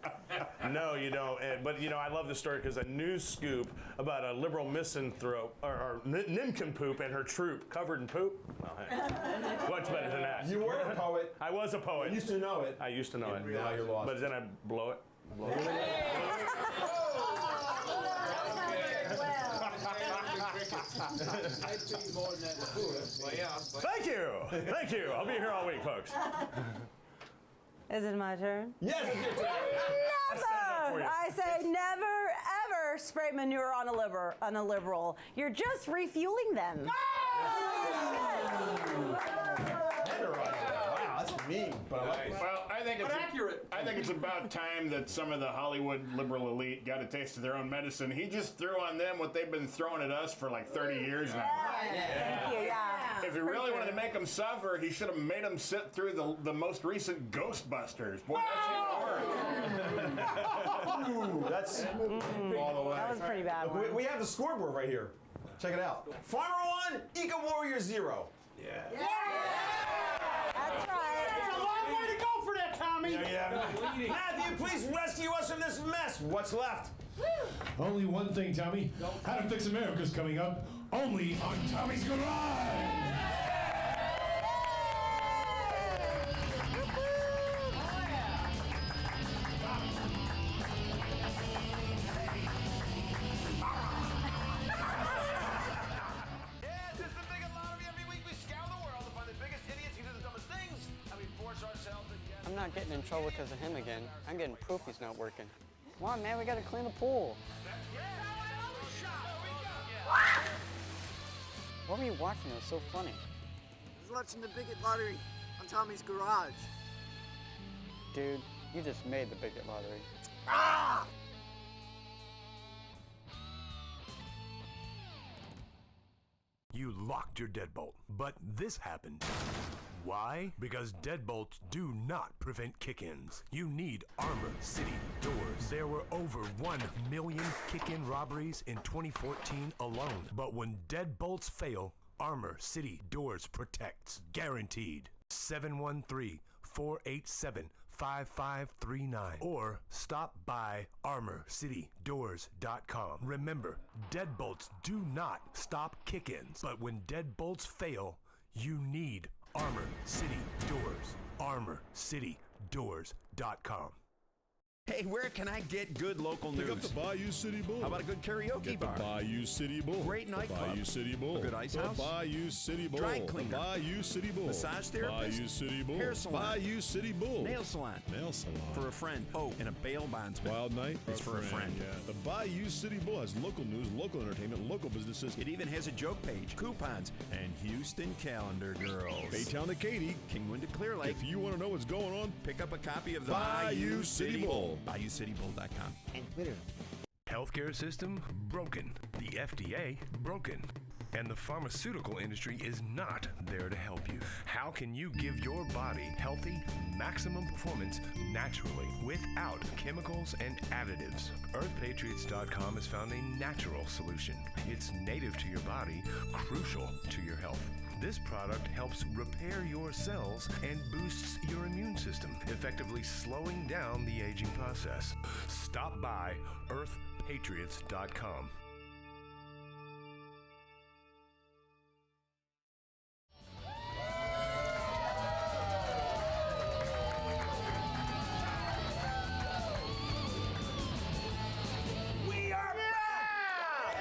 No, you don't. But you know, I love this story because a news scoop about a liberal misanthrope or nincompoop and her troop covered in poop. Well, hey, much better than that. You were a poet. I was a poet. You used to know it. I used to know it. Now you're lost. But then I blow it. Thank you. Thank you. I'll be here all week, folks. Is it my turn? Yes, it's your turn. Never! I say never, ever spray manure on a liberal. You're just refueling them. Wow, that's mean, but I like it. Well, I think it's about time that some of the Hollywood liberal elite got a taste of their own medicine. He just threw on them what they've been throwing at us for like 30 years now. Thank you, yeah. If he really wanted to make them suffer, he should have made them sit through the most recent Ghostbusters. Boy, that's all the way. That was a pretty bad one. We have the scoreboard right here. Check it out. Farmer 1, Eco Warrior 0. Yeah. That's right. It's a long way to go for that, Tommy. Matthew, please rescue us from this mess. What's left? Only one thing, Tommy. How to Fix America's coming up only on Tommy's Garage. I'm not getting in trouble because of him again. I'm getting proof he's not working. Come on, man, we gotta clean the pool. What were you watching? It was so funny. I was watching the Bigot Lottery on Tommy's Garage. Dude, you just made the Bigot Lottery. Ah! You locked your deadbolt, but this happened. Why? Because deadbolts do not prevent kick-ins. You need Armor City Doors. There were over 1 million kick-in robberies in 2014 alone. But when deadbolts fail, Armor City Doors protects. Guaranteed. 713-487-5539 or stop by ArmorCityDoors.com. Remember, deadbolts do not stop kick-ins, but when deadbolts fail, you need Armor City Doors. ArmorCityDoors.com. Hey, where can I get good local news? Pick up the Bayou City Bull. How about a good karaoke bar? The Bayou City Bull. Great nightclub. Bayou City Bull. A good ice house. The Bayou City Bull. Dry cleaner. The Bayou City Bull. Massage therapist. Bayou City Bull. Hair salon. Bayou City Bull. Nail salon. Nail salon. For a friend. Oh, and a bail bondsman. Wild night. It's for a friend. Yeah. The Bayou City Bull has local news, local entertainment, local businesses. It even has a joke page, coupons, and Houston calendar girls. Baytown to Katy. Kingwood to Clear Lake. If you want to know what's going on, pick up a copy of the Bayou City Bull. BayouCityBull.com. And Twitter. Healthcare system broken. The FDA broken. And the pharmaceutical industry is not there to help you. How can you give your body healthy, maximum performance naturally without chemicals and additives? EarthPatriots.com has found a natural solution. It's native to your body, crucial to your health. This product helps repair your cells and boosts your immune system, effectively slowing down the aging process. Stop by EarthPatriots.com. We are back!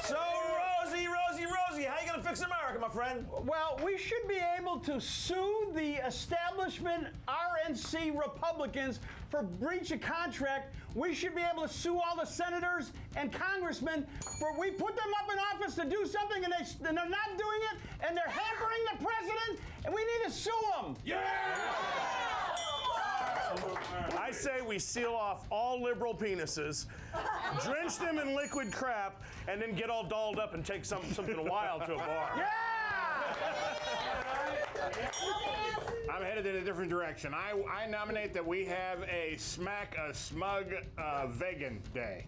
So, Rosie, how you gonna fix America, my friend? Well, we should be able to sue the establishment RNC Republicans for breach of contract. We should be able to sue all the senators and congressmen for we put them up in office to do something and they're not doing it and they're hampering the president and we need to sue them. Yeah! I say we seal off all liberal penises, drench them in liquid crap, and then get all dolled up and take something wild to a bar. Yeah! I'm headed in a different direction. I nominate that we have a smug vegan day.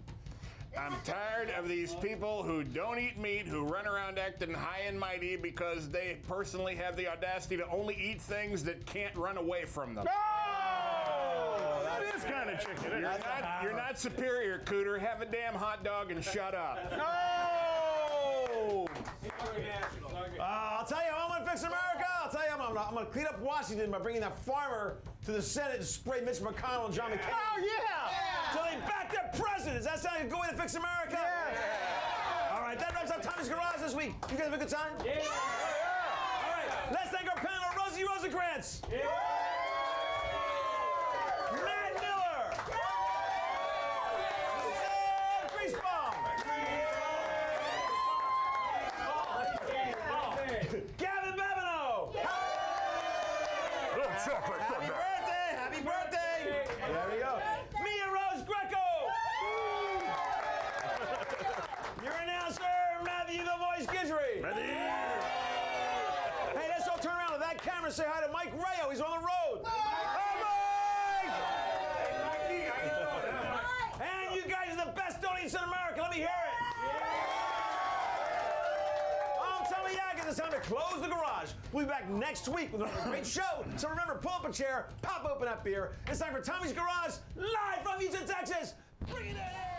I'm tired of these people who don't eat meat, who run around acting high and mighty because they personally have the audacity to only eat things that can't run away from them. Oh, that is kind of chicken. You're not superior, Cooter. Have a damn hot dog and shut up. Oh! I'll tell you how I'm gonna fix America. I'll tell you how I'm gonna clean up Washington by bringing that farmer to the Senate and spray Mitch McConnell and John McCain. Oh, yeah! So they back their president. Does that sound like a good way to fix America? Yeah! All right, that wraps up Tommy's Garage this week. You guys have a good time? Yeah! All right, let's thank our panel, Rosie Rosencrantz. Yeah! Matt Miller. And Greaseball. Gavin Babineau. Happy birthday. There we go. Mia Rose Greco. Your announcer, Matthew the Voice Guidry. Hey, let's all turn around to that camera and say hi to Mike Rayo. He's on the road. And you guys are the best audience in America. Let me hear it. I'm Tommy Yackett. It's time to close the garage. We'll be back next week with another great show. So remember, pull up a chair, pop open that beer. It's time for Tommy's Garage, live from Houston, Texas. Bring it in.